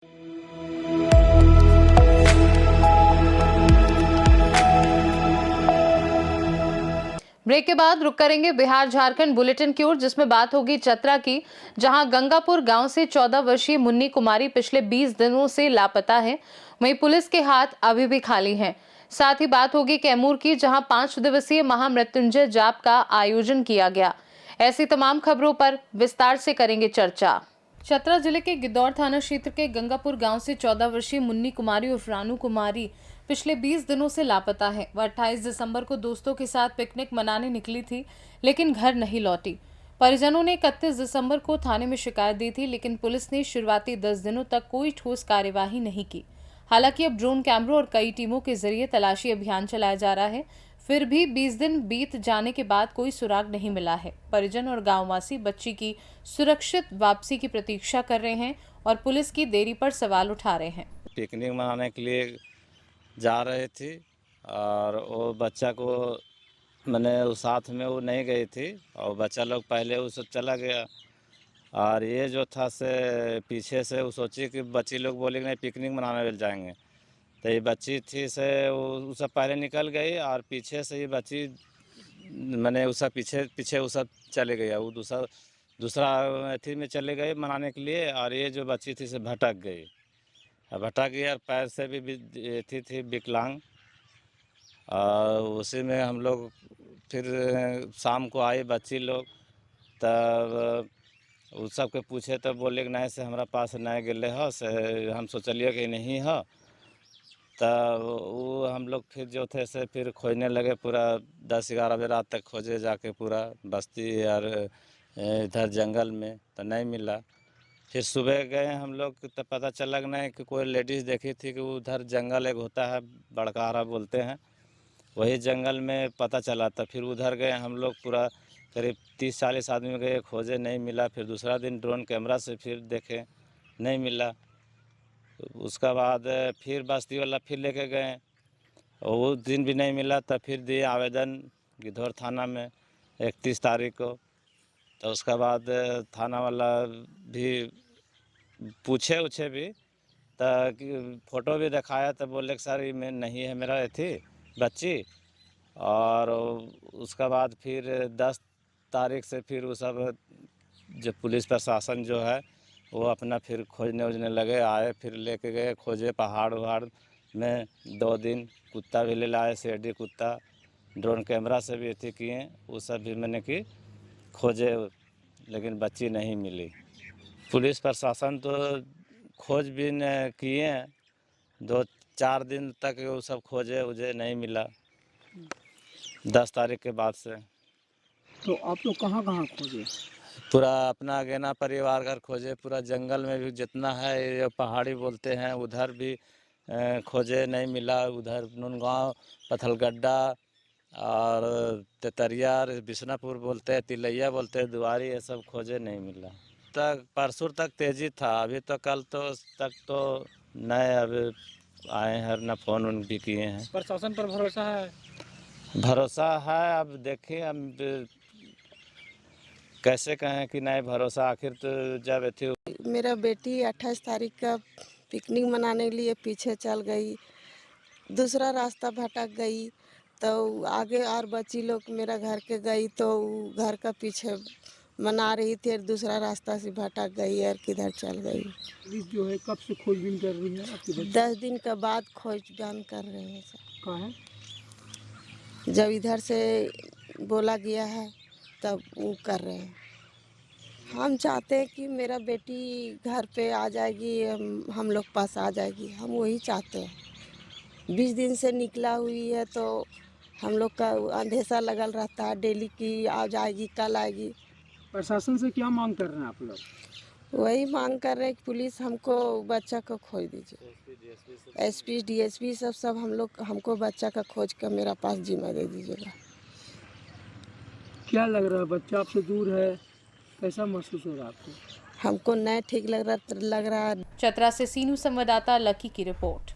Break के बाद रुक करेंगे बिहार झारखंड बुलेटिन की ओर, जिसमें बात होगी चतरा की, जहां गंगापुर गांव से 14 वर्षीय मुन्नी कुमारी पिछले 20 दिनों से लापता है। वहीं पुलिस के हाथ अभी भी खाली हैं। साथ ही बात होगी कैमूर की, जहां 5 दिवसीय महामृत्युंजय जाप का आयोजन किया गया। ऐसी तमाम खबरों पर विस्तार से करेंगे चर्चा। चतरा जिले के गिद्धौर थाना क्षेत्र के गंगापुर गांव से 14 वर्षीय मुन्नी कुमारी उर्फ रानू कुमारी पिछले 20 दिनों से लापता है। वह 28 दिसंबर को दोस्तों के साथ पिकनिक मनाने निकली थी, लेकिन घर नहीं लौटी। परिजनों ने 31 दिसंबर को थाने में शिकायत दी थी, लेकिन पुलिस ने शुरुआती 10 दिनों तक कोई ठोस कार्यवाही नहीं की। हालांकि अब ड्रोन कैमरों और कई टीमों के जरिए तलाशी अभियान चलाया जा रहा है, फिर भी 20 दिन बीत जाने के बाद कोई सुराग नहीं मिला है। परिजन और गांववासी बच्ची की सुरक्षित वापसी की प्रतीक्षा कर रहे हैं और पुलिस की देरी पर सवाल उठा रहे हैं। पिकनिक मनाने के लिए जा रहे थे और वो बच्चा को मैंने उस साथ में वो नहीं गई थी और बच्चा लोग पहले उस चला गया। और ये जो था से पीछे से वो सोची कि बच्ची लोग बोले कि नहीं पिकनिक मनाने ले जाएंगे, तो ये बच्ची थी से वो सब पहले निकल गई और पीछे से ये बच्ची मैंने उस पीछे वो सब चले गया। वो दूसरा अथी में चले गए मनाने के लिए और ये जो बच्ची थी से भटक गई। भटक गई और पैर से भी थी विकलांग। और उसी में हम लोग फिर शाम को आए बच्ची लोग, तब उस सब के पूछे तब बोले कि नहीं से हमारा पास नहीं गए हो से हम सोचलिए कि नहीं हो। तब वो हम लोग फिर जो थे से फिर खोजने लगे, पूरा 10-11 बजे रात तक खोजे जाके पूरा बस्ती और इधर जंगल में, तो नहीं मिला। फिर सुबह गए हम लोग तो पता चला कि नहीं कि कोई लेडीज़ देखी थी कि उधर जंगल एक होता है बड़कारा बोलते हैं, वही जंगल में पता चला। था फिर उधर गए हम लोग, पूरा करीब 30-40 आदमी गए, खोजे नहीं मिला। फिर दूसरा दिन ड्रोन कैमरा से फिर देखे नहीं मिला। उसका बाद फिर बस्ती वाला फिर लेके गए और वो दिन भी नहीं मिला। तब फिर दिए आवेदन गिद्धौर थाना में 31 तारीख को। तो उसका बाद थाना वाला भी पूछे भी, तो फोटो भी दिखाया तो बोले कि सर में नहीं है मेरा थी बच्ची। और उसका बाद फिर 10 तारीख से फिर वो सब जो पुलिस प्रशासन जो है वो अपना फिर खोजने वोजने लगे, आए फिर लेके गए खोजे पहाड़ वहाड़ में 2 दिन। कुत्ता भी ले लाए, शेरडी कुत्ता, ड्रोन कैमरा से भी अथी किए, वो सब भी मैंने कि खोजे, लेकिन बच्ची नहीं मिली। पुलिस प्रशासन तो खोजबीन किए 2-4 दिन तक वो सब खोजे उजे नहीं मिला 10 तारीख के बाद से। तो आप लोग कहाँ कहाँ खोजे? पूरा अपना गेना परिवार घर खोजे, पूरा जंगल में भी जितना है ये पहाड़ी बोलते हैं उधर भी खोजे नहीं मिला। उधर नुनगांव, पथलगड्ढा और तेतरिया, बिशनापुर बोलते हैं, तिलैया बोलते हैं, दुआरी, ये सब खोजे नहीं मिला। तक परसों तक तेजी था, अभी तो कल तो तक तो नए अभी आए हैं, न फोन उन भी किए हैं। प्रशासन पर भरोसा है? भरोसा है, अब देखिए अब कैसे कहें कि नहीं भरोसा, आखिर तो जब थी। मेरा बेटी 28 तारीख का पिकनिक मनाने के लिए पीछे चल गई, दूसरा रास्ता भटक गई। तो आगे और बच्ची लोग मेरा घर के गई तो घर का पीछे मना रही थी और दूसरा रास्ता से भटक गई और किधर चल गई। पुलिस जो है कब से खोजबीन कर रही है आपकी बच्ची? 10 दिन के बाद खोजबीन कर रहे हैं सर। कहाँ है? जब इधर से बोला गया है तब वो कर रहे हैं। हम चाहते हैं कि मेरा बेटी घर पे आ जाएगी, हम लोग पास आ जाएगी, हम वही चाहते हैं। 20 दिन से निकला हुई है तो हम लोग का अंधेरा लगल रहता है डेली की आ जाएगी कल आएगी। प्रशासन से क्या मांग कर रहे हैं आप लोग? वही मांग कर रहे हैं कि पुलिस हमको बच्चा को खोज दीजिए। एसपी डीएसपी सब हमको बच्चा का खोज कर मेरा पास जिम्मा दे दीजिएगा। क्या लग रहा है, बच्चा आपसे दूर है, कैसा महसूस हो रहा है आपको? हमको नहीं ठीक लग रहा है। चतरा से सीनू संवाददाता लकी की रिपोर्ट।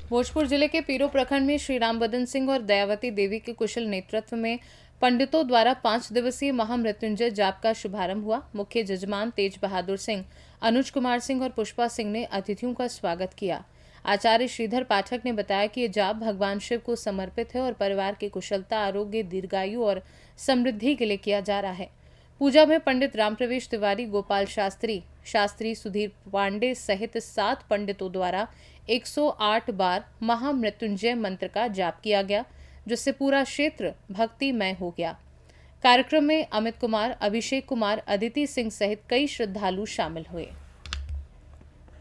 भोजपुर जिले के पीरो प्रखंड में श्री राम बदन सिंह और दयावती देवी के कुशल नेतृत्व में पंडितों द्वारा 5 दिवसीय महामृत्युंजय जाप का शुभारंभ हुआ। मुख्य जजमान तेज बहादुर सिंह अनुज कुमार सिंह और पुष्पा सिंह ने अतिथियों का स्वागत किया। आचार्य श्रीधर पाठक ने बताया कि ये जाप भगवान शिव को समर्पित है और परिवार की कुशलता, आरोग्य, दीर्घायु और समृद्धि के लिए किया जा रहा है। पूजा में पंडित रामप्रवेश तिवारी, गोपाल शास्त्री सुधीर पांडे सहित 7 पंडितों द्वारा 108 बार महामृत्युंजय मंत्र का जाप किया गया, जिससे पूरा क्षेत्र भक्तिमय हो गया। कार्यक्रम में अमित कुमार, अभिषेक कुमार, अदिति सिंह सहित कई श्रद्धालु शामिल हुए।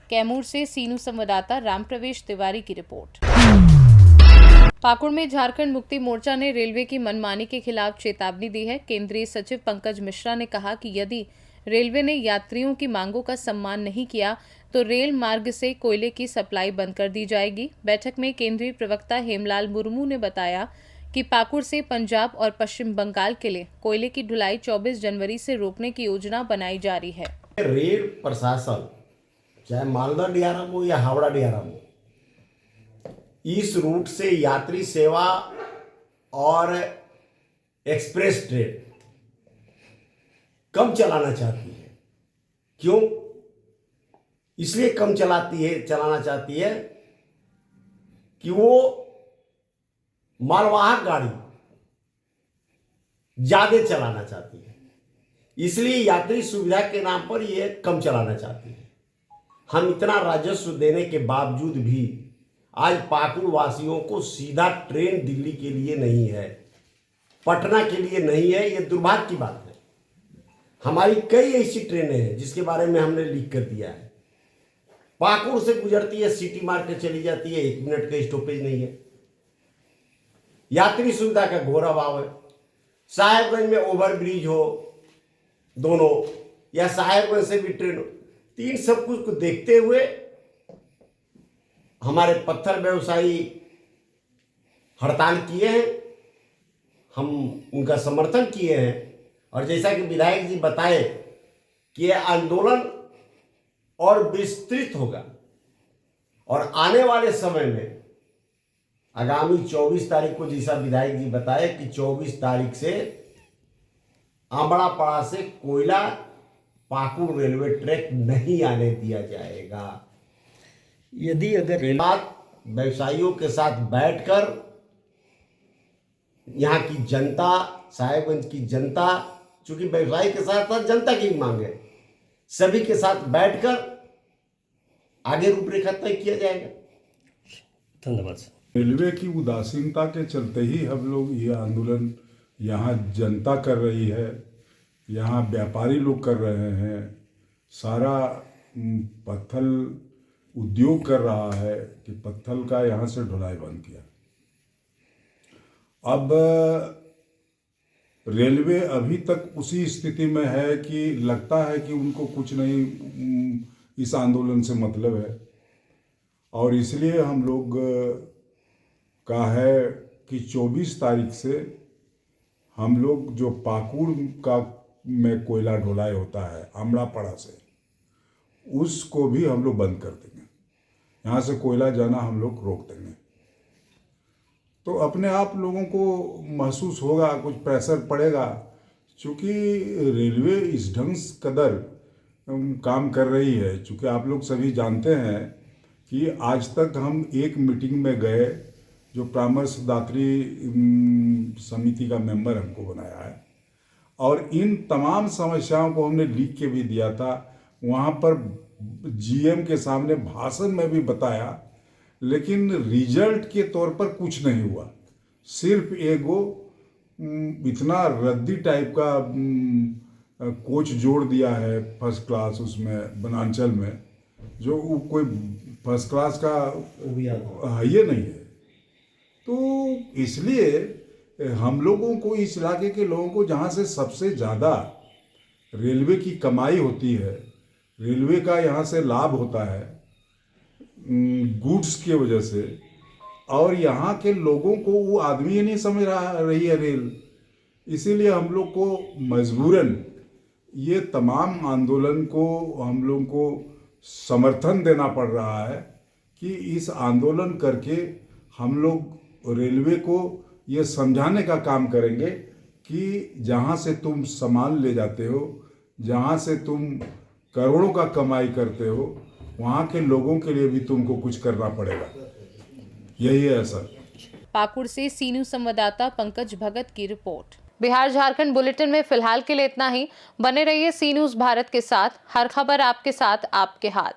कैमूर से सीनू संवाददाता रामप्रवेश तिवारी की रिपोर्ट। पाकुड़ में झारखंड मुक्ति मोर्चा ने रेलवे की मनमानी के खिलाफ चेतावनी दी है। केंद्रीय सचिव पंकज मिश्रा ने कहा कि यदि रेलवे ने यात्रियों की मांगों का सम्मान नहीं किया तो रेल मार्ग से कोयले की सप्लाई बंद कर दी जाएगी। बैठक में केंद्रीय प्रवक्ता हेमलाल मुर्मू ने बताया कि पाकुड़ से पंजाब और पश्चिम बंगाल के लिए कोयले की ढुलाई 24 जनवरी से रोकने की योजना बनाई जा रही है। रेल प्रशासन चाहे मालदा डीआरएम हो या हावड़ा डीआरएम हो, इस रूट से यात्री सेवा और एक्सप्रेस ट्रेन कम चलाना चाहती है। क्यों? इसलिए कम चलाना चाहती है कि वो मालवाहक गाड़ी ज्यादा चलाना चाहती है, इसलिए यात्री सुविधा के नाम पर ये कम चलाना चाहती है। हम इतना राजस्व देने के बावजूद भी आज पाकुड़ वासियों को सीधा ट्रेन दिल्ली के लिए नहीं है, पटना के लिए नहीं है। ये दुर्भाग्य की बात है। हमारी कई ऐसी ट्रेनें हैं जिसके बारे में हमने लिख कर दिया है। पाकुड़ से गुजरती है, सिटी मार के चली जाती है, 1 मिनट का स्टॉपेज नहीं है। यात्री सुविधा का घोर अभाव है। साहेबगंज में ओवरब्रिज हो दोनों, या साहेबगंज से भी ट्रेन हो, तीन सब कुछ को देखते हुए हमारे पत्थर व्यवसायी हड़ताल किए हैं, हम उनका समर्थन किए हैं। और जैसा कि विधायक जी बताए कि यह आंदोलन और विस्तृत होगा और आने वाले समय में आगामी 24 तारीख को, जैसा विधायक जी बताए कि 24 तारीख से आंबड़ापाड़ा से कोयला पाकुड़ रेलवे ट्रैक नहीं आने दिया जाएगा। यदि अगर व्यवसायियों के साथ बैठकर यहाँ की जनता, साहेबगंज की जनता, चूंकि व्यवसायी के साथ साथ जनता की मांग है, सभी के साथ बैठकर आगे रूपरेखा तय किया जाएगा। धन्यवाद। रेलवे की उदासीनता के चलते ही हम लोग ये आंदोलन यहाँ जनता कर रही है, यहाँ व्यापारी लोग कर रहे हैं, सारा पत्थर उद्योग कर रहा है कि पत्थर का यहाँ से ढुलाई बंद किया। अब रेलवे अभी तक उसी स्थिति में है कि लगता है कि उनको कुछ नहीं इस आंदोलन से मतलब है, और इसलिए हम लोग का है कि 24 तारीख से हम लोग जो पाकुड़ का में कोयला ढुलाई होता है आमड़ापाड़ा से, उसको भी हम लोग बंद कर देंगे। यहाँ से कोयला जाना हम लोग रोक देंगे। तो अपने आप लोगों को महसूस होगा, कुछ प्रेशर पड़ेगा, क्योंकि रेलवे इस ढंग कदर काम कर रही है। चूँकि आप लोग सभी जानते हैं कि आज तक हम एक मीटिंग में गए, जो परामर्शदात्री समिति का मेंबर हमको बनाया है, और इन तमाम समस्याओं को हमने लिख के भी दिया था। वहाँ पर जीएम के सामने भाषण में भी बताया, लेकिन रिजल्ट के तौर पर कुछ नहीं हुआ। सिर्फ एगो इतना रद्दी टाइप का कोच जोड़ दिया है फर्स्ट क्लास उसमें बनांचल में, जो कोई फर्स्ट क्लास का है ये नहीं है। तो इसलिए हम लोगों को, इस इलाके के लोगों को, जहाँ से सबसे ज़्यादा रेलवे की कमाई होती है, रेलवे का यहाँ से लाभ होता है गुड्स की वजह से, और यहाँ के लोगों को वो आदमी ही नहीं समझ रही है रेल। इसीलिए हम लोग को मजबूरन ये तमाम आंदोलन को हम लोग को समर्थन देना पड़ रहा है कि इस आंदोलन करके हम लोग रेलवे को ये समझाने का काम करेंगे कि जहाँ से तुम सामान ले जाते हो, जहाँ से तुम करोड़ों का कमाई करते हो, वहाँ के लोगों के लिए भी तुमको कुछ करना पड़ेगा। यही है असर। पाकुड़ से सी न्यूज संवाददाता पंकज भगत की रिपोर्ट। बिहार झारखंड बुलेटिन में फिलहाल के लिए इतना ही। बने रहिए सी न्यूज भारत के साथ। हर खबर आपके साथ, आपके हाथ।